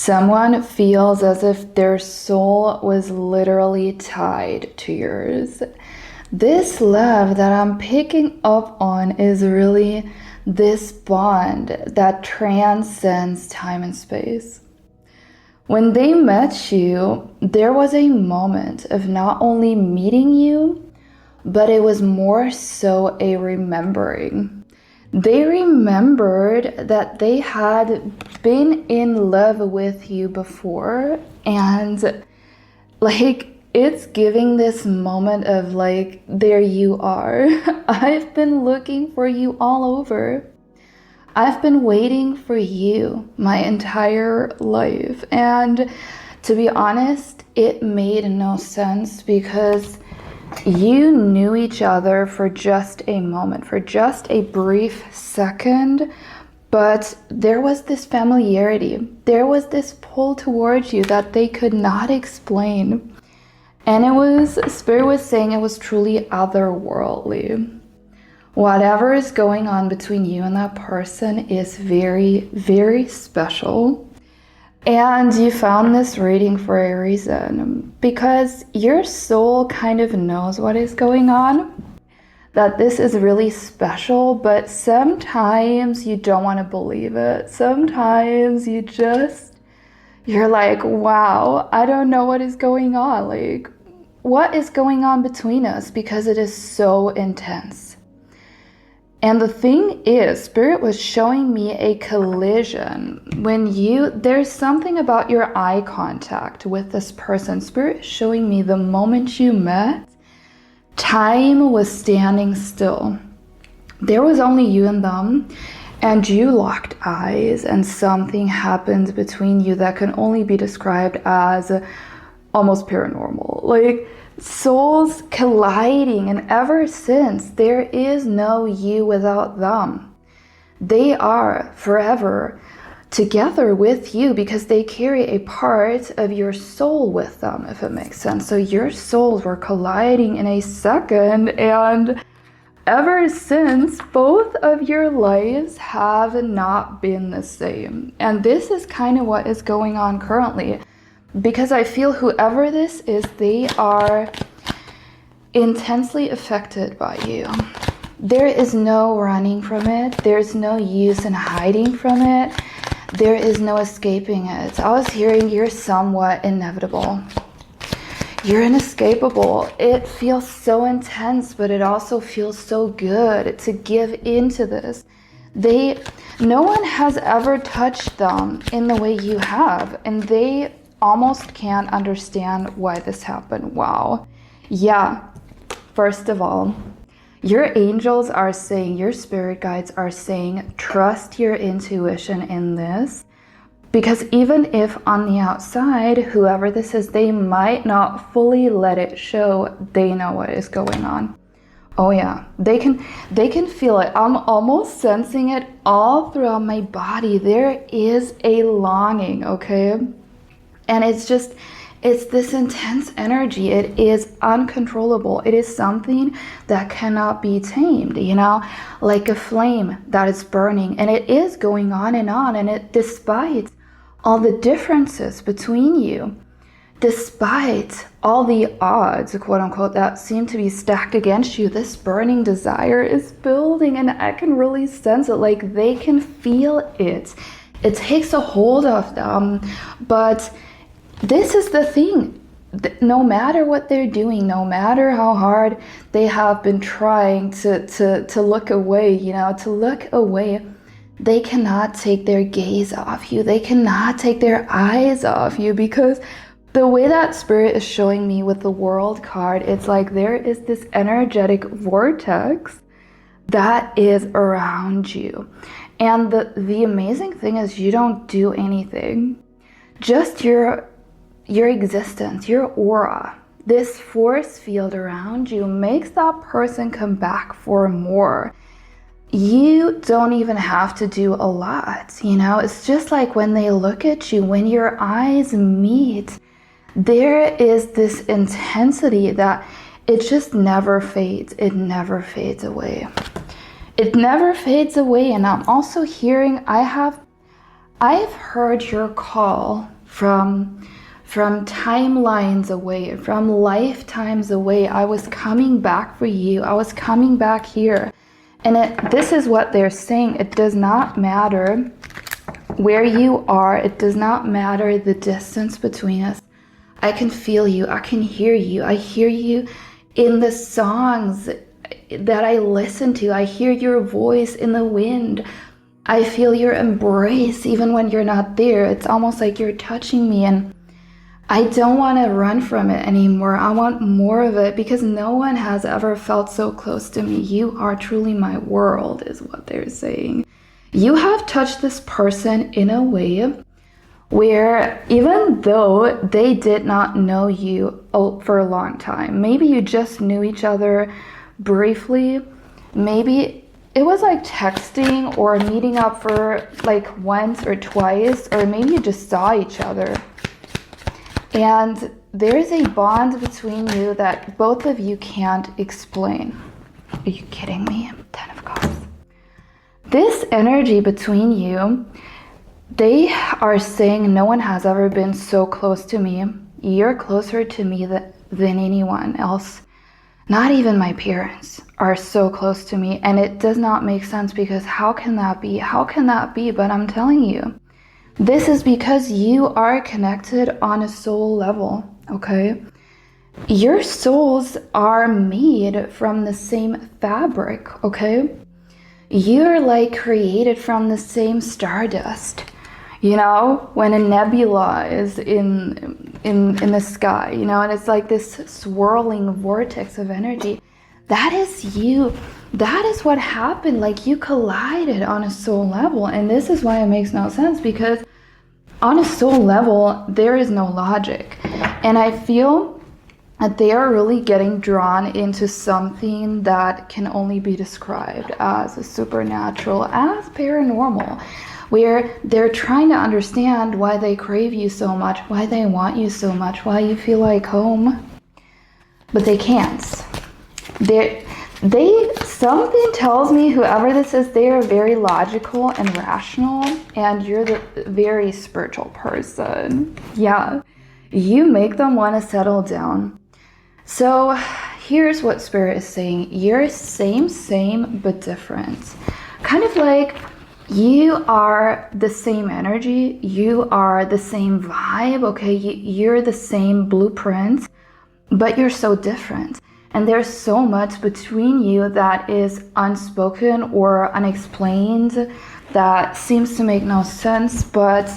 Someone feels as if their soul was literally tied to yours. This love that I'm picking up on is really this bond that transcends time and space. When they met you, there was a moment of not only meeting you, but it was more so a remembering. They remembered that they had been in love with you before, and it's giving this moment of there you are. I've been looking for you all over. I've been waiting for you my entire life. And to be honest, it made no sense because you knew each other for just a moment, for just a brief second, but there was this familiarity. There was this pull towards you that they could not explain. And Spirit was saying it was truly otherworldly. Whatever is going on between you and that person is very, very special. And you found this reading for a reason, because your soul kind of knows what is going on, that this is really special, but sometimes you don't want to believe it. Sometimes you're like, wow, I don't know what is going on. What is going on between us? Because it is so intense. And the thing is, Spirit was showing me a collision. There's something about your eye contact with this person. Spirit is showing me the moment you met, time was standing still. There was only you and them, and you locked eyes, and something happened between you that can only be described as almost paranormal. Souls colliding, and ever since, there is no you without them. They are forever together with you because they carry a part of your soul with them, if it makes sense. So your souls were colliding in a second, and ever since, both of your lives have not been the same. And this is kind of what is going on currently. Because I feel whoever this is, they are intensely affected by you. There is no running from it. There's no use in hiding from it. There is no escaping it. I was hearing you're somewhat inevitable. You're inescapable. It feels so intense, but it also feels so good to give into this. No one has ever touched them in the way you have, and they almost can't understand why this happened. Wow. Yeah. First of all, your angels are saying, your spirit guides are saying, trust your intuition in this. Because even if on the outside, whoever this is, they might not fully let it show, they know what is going on. Oh yeah, they can feel it. I'm almost sensing it all throughout my body. There is a longing, okay? And it's this intense energy. It is uncontrollable. It is something that cannot be tamed, like a flame that is burning. And it is going on. And it, despite all the differences between you, despite all the odds, quote unquote, that seem to be stacked against you, this burning desire is building, and I can really sense it. They can feel it. It takes a hold of them. But this is the thing. No matter what they're doing, no matter how hard they have been trying to look away, they cannot take their gaze off you. They cannot take their eyes off you, because the way that Spirit is showing me with the World card, it's like there is this energetic vortex that is around you. And the amazing thing is you don't do anything. Just your existence, your aura, this force field around you makes that person come back for more. You don't even have to do a lot, It's just like when they look at you, when your eyes meet, there is this intensity that it just never fades. It never fades away. It never fades away. And I'm also hearing, I I've heard your call from timelines away, from lifetimes away. I was coming back for you. I was coming back here. And this is what they're saying. It does not matter where you are. It does not matter the distance between us. I can feel you. I can hear you. I hear you in the songs that I listen to. I hear your voice in the wind. I feel your embrace even when you're not there. It's almost like you're touching me, and I don't want to run from it anymore. I want more of it because no one has ever felt so close to me. You are truly my world, is what they're saying. You have touched this person in a way where even though they did not know you for a long time, maybe you just knew each other briefly, maybe it was like texting or meeting up for like once or twice, or maybe you just saw each other. And there is a bond between you that both of you can't explain. Are you kidding me? 10 of Cups. This energy between you, they are saying no one has ever been so close to me. You're closer to me than anyone else. Not even my parents are so close to me. And it does not make sense because how can that be? How can that be? But I'm telling you, this is because you are connected on a soul level, okay? Your souls are made from the same fabric, okay? You're like created from the same stardust. You know, when a nebula is in the sky, you know, and it's like this swirling vortex of energy, that is you. That is what happened. Like you collided on a soul level. And this is why it makes no sense, because on a soul level, there is no logic. And I feel that they are really getting drawn into something that can only be described as a supernatural, as paranormal, where they're trying to understand why they crave you so much, why they want you so much, why you feel like home, but they can't. Something tells me whoever this is, they are very logical and rational, and you're the very spiritual person. Yeah, you make them want to settle down. So here's what Spirit is saying. You're same, but different. Kind of like you are the same energy, you are the same vibe, okay? You're the same blueprint, but you're so different. And there's so much between you that is unspoken or unexplained that seems to make no sense, but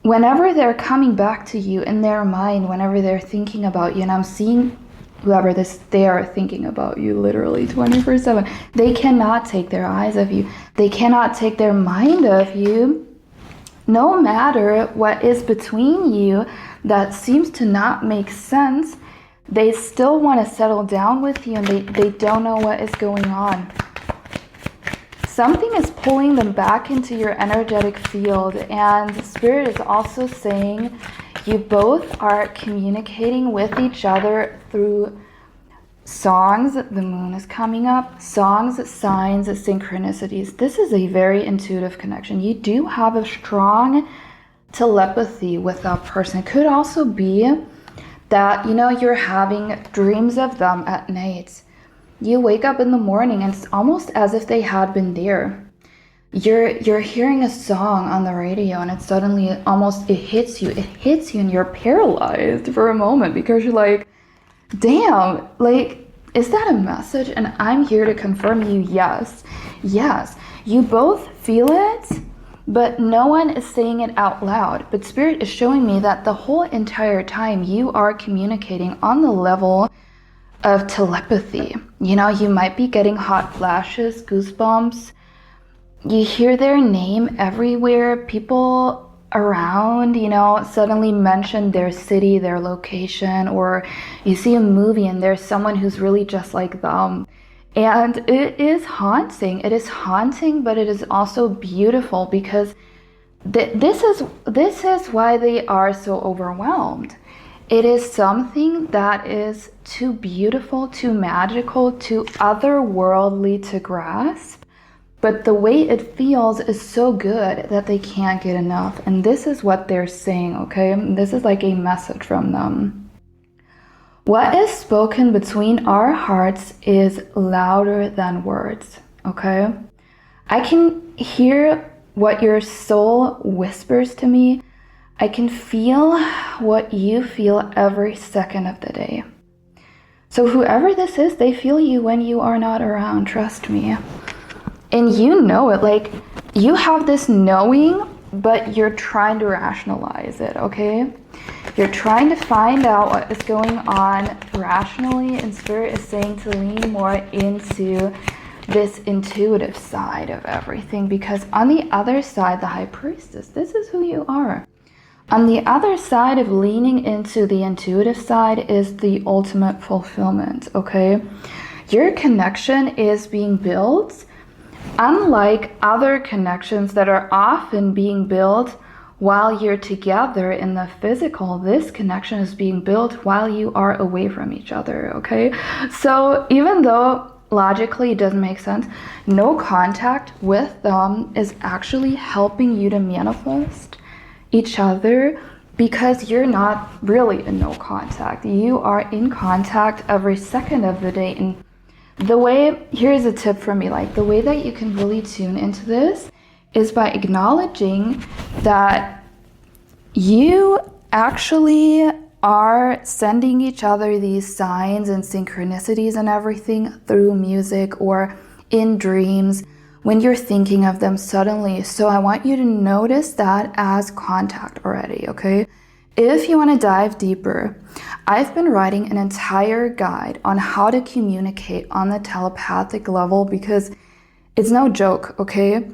whenever they're coming back to you in their mind, whenever they're thinking about you, and I'm seeing whoever they are thinking about you literally 24/7, they cannot take their eyes off you. They cannot take their mind off you. No matter what is between you that seems to not make sense, they still want to settle down with you, and they don't know what is going on. Something is pulling them back into your energetic field, and Spirit is also saying you both are communicating with each other through songs. The moon is coming up. Songs, signs, synchronicities. This is a very intuitive connection. You do have a strong telepathy with that person. It could also be that, you know, you're having dreams of them at night. You wake up in the morning and it's almost as if they had been there. You're hearing a song on the radio and it suddenly it hits you and you're paralyzed for a moment because you're like, damn, like, is that a message? And I'm here to confirm you, yes, you both feel it, but no one is saying it out loud. But Spirit is showing me that the whole entire time you are communicating on the level of telepathy. You know, you might be getting hot flashes, goosebumps. You hear their name everywhere. People around, you know, suddenly mention their city, their location, or you see a movie and there's someone who's really just like them. And it is haunting. It is haunting, but it is also beautiful because this is why they are so overwhelmed. It is something that is too beautiful, too magical, too otherworldly to grasp, but the way it feels is so good that they can't get enough. And this is what they're saying, okay? This is like a message from them. What is spoken between our hearts is louder than words, okay? I can hear what your soul whispers to me. I can feel what you feel every second of the day. So whoever this is, they feel you when you are not around, trust me. And you know it, like you have this knowing, but you're trying to rationalize it, okay? You're trying to find out what is going on rationally, and Spirit is saying to lean more into this intuitive side of everything, because on the other side, the High Priestess, this is who you are. On the other side of leaning into the intuitive side is the ultimate fulfillment, okay? Your connection is being built, unlike other connections that are often being built while you're together in the physical. This connection is being built while you are away from each other, okay? So even though logically it doesn't make sense, no contact with them is actually helping you to manifest each other, because you're not really in no contact. You are in contact every second of the day. And the way, here's a tip from me, like the way that you can really tune into this is by acknowledging that you actually are sending each other these signs and synchronicities and everything through music or in dreams when you're thinking of them suddenly. So I want you to notice that as contact already, okay? If you want to dive deeper, I've been writing an entire guide on how to communicate on the telepathic level, because it's no joke, okay?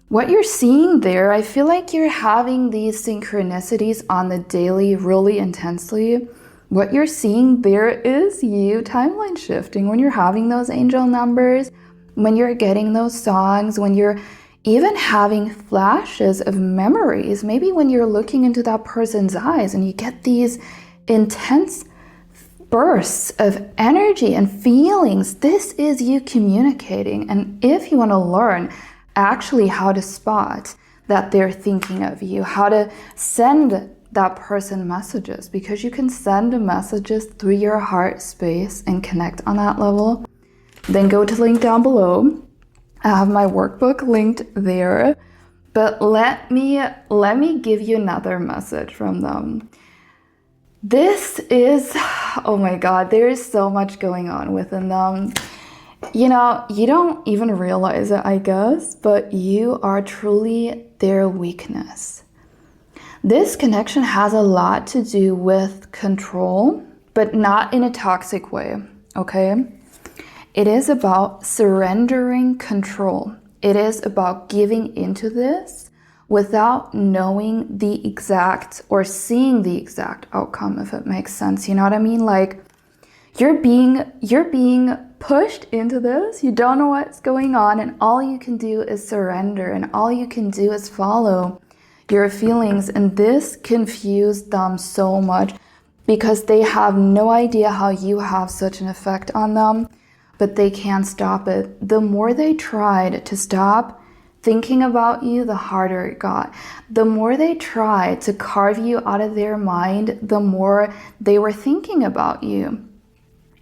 What you're seeing there, I feel like you're having these synchronicities on the daily really intensely. What you're seeing there is you timeline shifting when you're having those angel numbers, when you're getting those songs, when you're even having flashes of memories, maybe when you're looking into that person's eyes and you get these intense bursts of energy and feelings. This is you communicating. And if you want to learn actually how to spot that they're thinking of you, how to send that person messages, because you can send messages through your heart space and connect on that level, then go to the link down below. I have my workbook linked there. But let me give you another message from them. This is, oh my God, there is so much going on within them. You know, you don't even realize it, I guess, but you are truly their weakness. This connection has a lot to do with control, but not in a toxic way, okay? It is about surrendering control. It is about giving into this without knowing the exact or seeing the exact outcome, if it makes sense. You know what I mean? Like you're being pushed into this. You don't know what's going on, and all you can do is surrender, and all you can do is follow your feelings. And this confused them so much because they have no idea how you have such an effect on them, but they can't stop it. The more they tried to stop thinking about you, the harder it got. The more they tried to carve you out of their mind, the more they were thinking about you.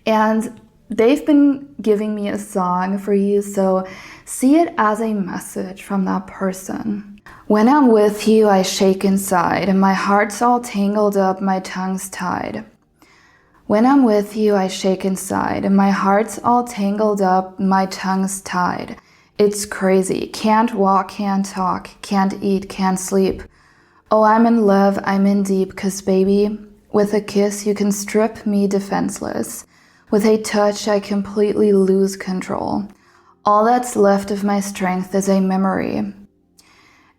And they've been giving me a song for you, so see it as a message from that person. When I'm with you, I shake inside, and my heart's all tangled up, my tongue's tied. When I'm with you, I shake inside, and my heart's all tangled up, my tongue's tied. It's crazy. Can't walk, can't talk, can't eat, can't sleep. Oh, I'm in love, I'm in deep, 'cause baby, with a kiss you can strip me defenseless. With a touch I completely lose control. All that's left of my strength is a memory.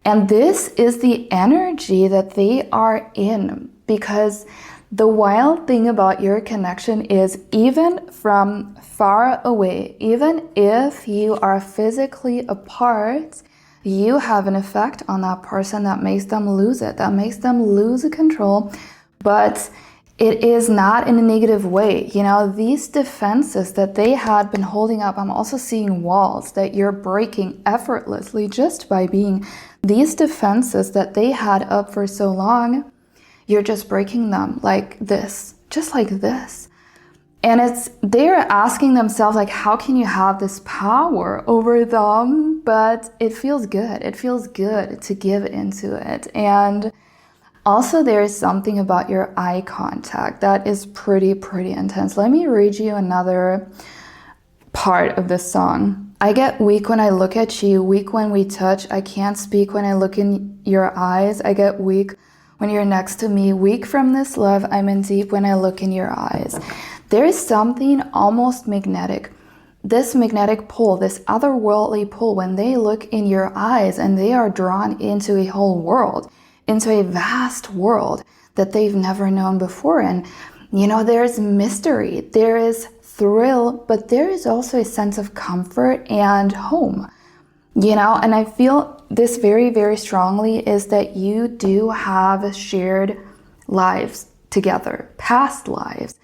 And this is the energy that they are in, because the wild thing about your connection is, even from far away, even if you are physically apart, you have an effect on that person that makes them lose it, that makes them lose control. But it is not in a negative way. You know, these defenses that they had been holding up, I'm also seeing walls that you're breaking effortlessly just by being. These defenses that they had up for so long, you're just breaking them like this, just like this. And they're asking themselves, like, how can you have this power over them? But it feels good. It feels good to give into it. And also, there is something about your eye contact that is pretty intense. Let me read you another part of this song. I get weak when I look at you, weak when we touch. I can't speak when I look in your eyes. I get weak when you're next to me, weak from this love. I'm in deep when I look in your eyes. There is something almost magnetic. This magnetic pull, this otherworldly pull, when they look in your eyes and they are drawn into a whole world, into a vast world that they've never known before. And, you know, there's mystery, there is thrill, but there is also a sense of comfort and home, you know. And I feel this very strongly is that you do have shared lives together, past lives.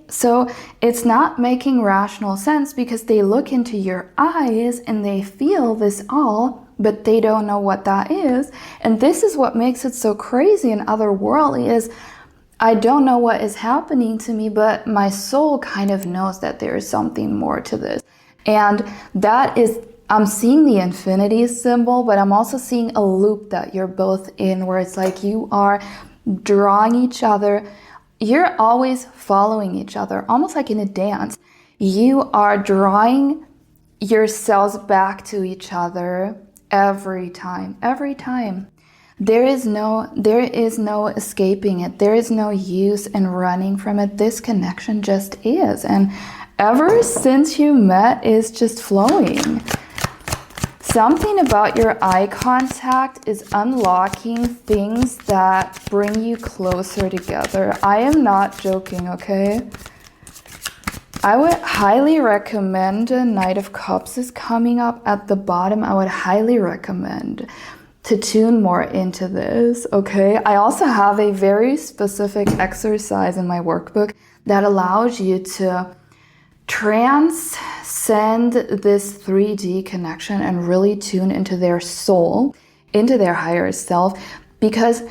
So it's not making rational sense because they look into your eyes and they feel this all, but they don't know what that is. And this is what makes it so crazy and otherworldly is I don't know what is happening to me, but my soul kind of knows that there is something more to this. And that is, I'm seeing the infinity symbol, but I'm also seeing a loop that you're both in where it's like you are drawing each other. You're always following each other, almost like in a dance. You are drawing yourselves back to each other every time. There is no escaping it. There is no use in running from it. This connection just is. And ever since you met is just flowing. Something about your eye contact is unlocking things that bring you closer together. I am not joking, okay? I would highly recommend Knight of Cups is coming up at the bottom. I would highly recommend to tune more into this, okay? I also have a very specific exercise in my workbook that allows you to transcend this 3D connection and really tune into their soul, into their higher self, because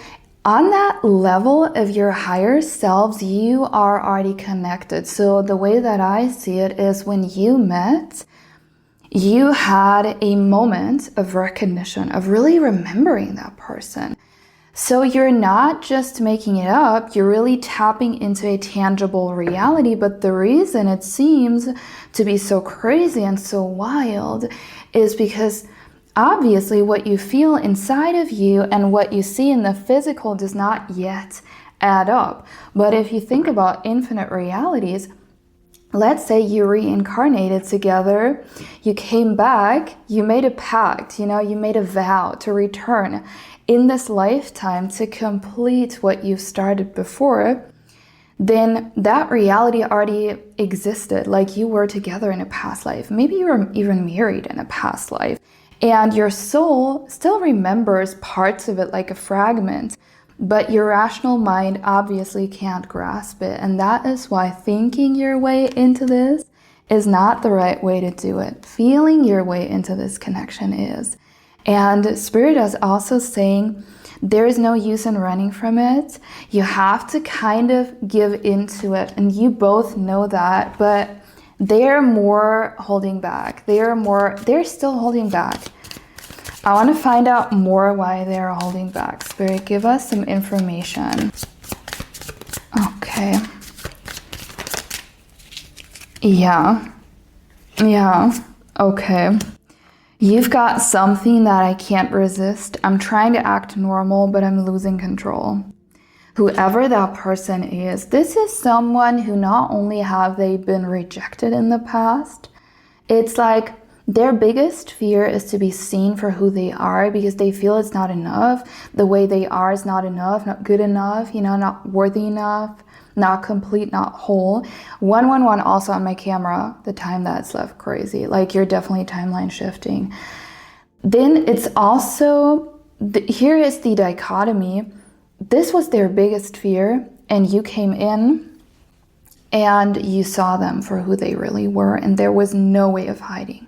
on that level of your higher selves, you are already connected. So the way that I see it is when you met, you had a moment of recognition, of really remembering that person. So you're not just making it up, you're really tapping into a tangible reality. But the reason it seems to be so crazy and so wild is because obviously what you feel inside of you and what you see in the physical does not yet add up. But if you think about infinite realities, let's say you reincarnated together, you came back, you made a pact, you know, you made a vow to return in this lifetime to complete what you started before, then that reality already existed, like you were together in a past life. Maybe you were even married in a past life. And your soul still remembers parts of it like a fragment, but your rational mind obviously can't grasp it. And that is why thinking your way into this is not the right way to do it. Feeling your way into this connection is. And Spirit is also saying there is no use in running from it. You have to kind of give into it. And you both know that, but they're more holding back. They're still holding back. I want to find out more why they're holding back. Spirit, give us some information. Okay. Yeah. Okay. You've got something that I can't resist. I'm trying to act normal, but I'm losing control. Whoever that person is, this is someone who not only have they been rejected in the past, it's like their biggest fear is to be seen for who they are because they feel it's not enough. The way they are is not enough, not good enough, you know, not worthy enough, not complete, not whole. 111 also on my camera, the time that's left crazy. Like you're definitely timeline shifting. Then it's also, here is the dichotomy. This was their biggest fear. and you came in and you saw them for who they really were, and there was no way of hiding.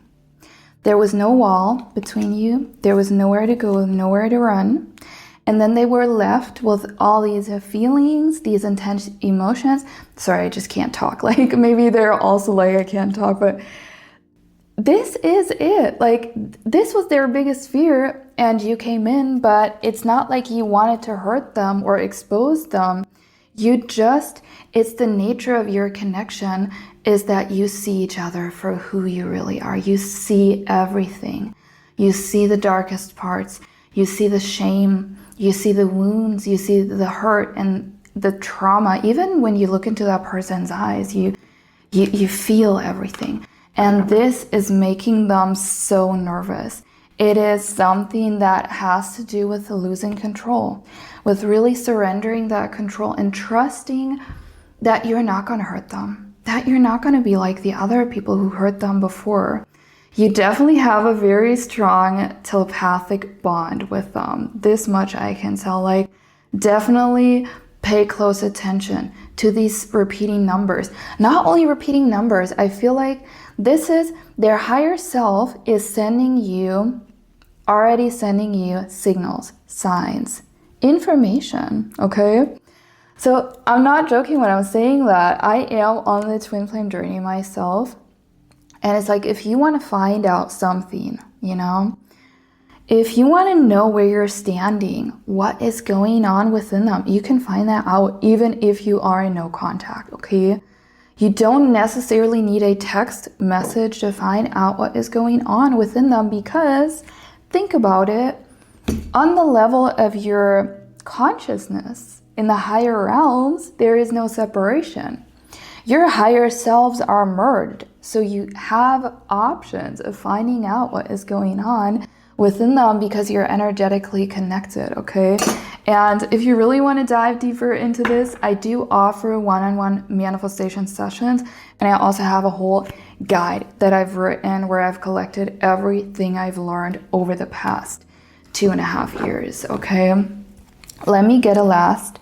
There was no wall between you. There was nowhere to go, nowhere to run. And then they were left with all these feelings, these intense emotions. Sorry, I just can't talk. Like, maybe they're also like, I can't talk, but this is it. Like, this was their biggest fear, and you came in, but it's not like you wanted to hurt them or expose them. It's the nature of your connection is that you see each other for who you really are. You see everything. You see the darkest parts. You see the shame. You see the wounds. You see the hurt and the trauma. Even when you look into that person's eyes, you feel everything. And this is making them so nervous. It is something that has to do with losing control, with really surrendering that control and trusting that you're not going to hurt them, that you're not going to be like the other people who hurt them before. You definitely have a very strong telepathic bond with them. This much I can tell. Like, definitely pay close attention to these repeating numbers. Not only repeating numbers, I feel like this is their higher self is already sending you signals, signs, information, okay? So I'm not joking when I'm saying that. I am on the twin flame journey myself. And it's like, if you want to find out something, if you want to know where you're standing, what is going on within them, you can find that out even if you are in no contact, okay? You don't necessarily need a text message to find out what is going on within them, because think about it, on the level of your consciousness, in the higher realms, there is no separation. Your higher selves are merged, so you have options of finding out what is going on within them because you're energetically connected, okay? And if you really want to dive deeper into this, I do offer one-on-one manifestation sessions, and I also have a whole guide that I've written where I've collected everything I've learned over the past 2.5 years, okay? Let me get a last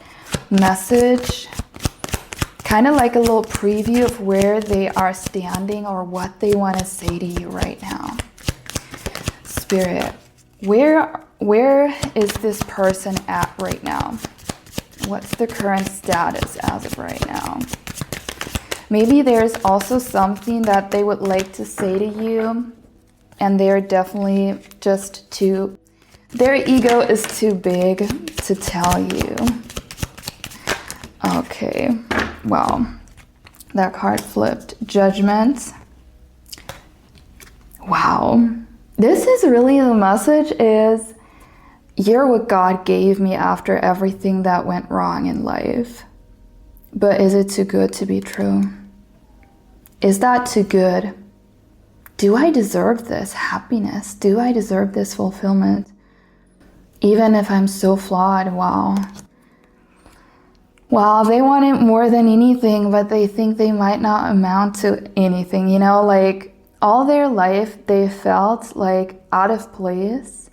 message, kind of like a little preview of where they are standing or what they want to say to you right now. Spirit, where is this person at right now? What's the current status as of right now? Maybe there's also something that they would like to say to you, and they're definitely their ego is too big to tell you. Okay, well, that card flipped. Judgment. Wow. This is really the message is, you're what God gave me after everything that went wrong in life. But is it too good to be true? Is that too good? Do I deserve this happiness? Do I deserve this fulfillment? Even if I'm so flawed, wow. Wow, they want it more than anything, but they think they might not amount to anything, like all their life they felt like out of place,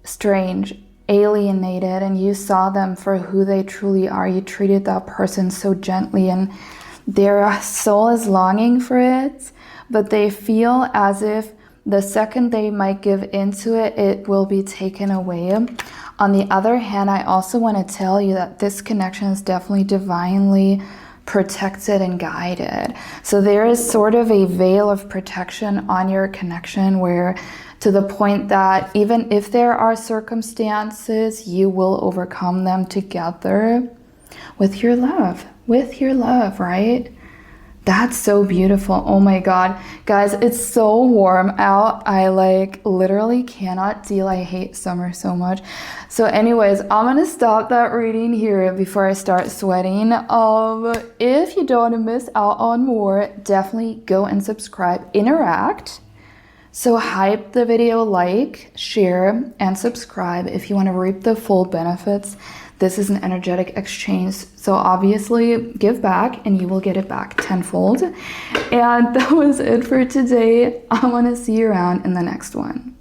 strange, alienated, and you saw them for who they truly are. You treated that person so gently, and their soul is longing for it, but they feel as if the second they might give into it, it will be taken away. On the other hand, I also want to tell you that this connection is definitely divinely protected and guided. So there is sort of a veil of protection on your connection, where to the point that even if there are circumstances, you will overcome them together with your love, right? That's so beautiful. Oh my God. Guys, it's so warm out. I literally cannot deal. I hate summer so much. So anyways, I'm going to stop that reading here before I start sweating. If you don't want to miss out on more, definitely go and subscribe, interact. So hype the video, like, share, and subscribe if you want to reap the full benefits. This is an energetic exchange, so obviously give back and you will get it back tenfold. And that was it for today. I want to see you around in the next one.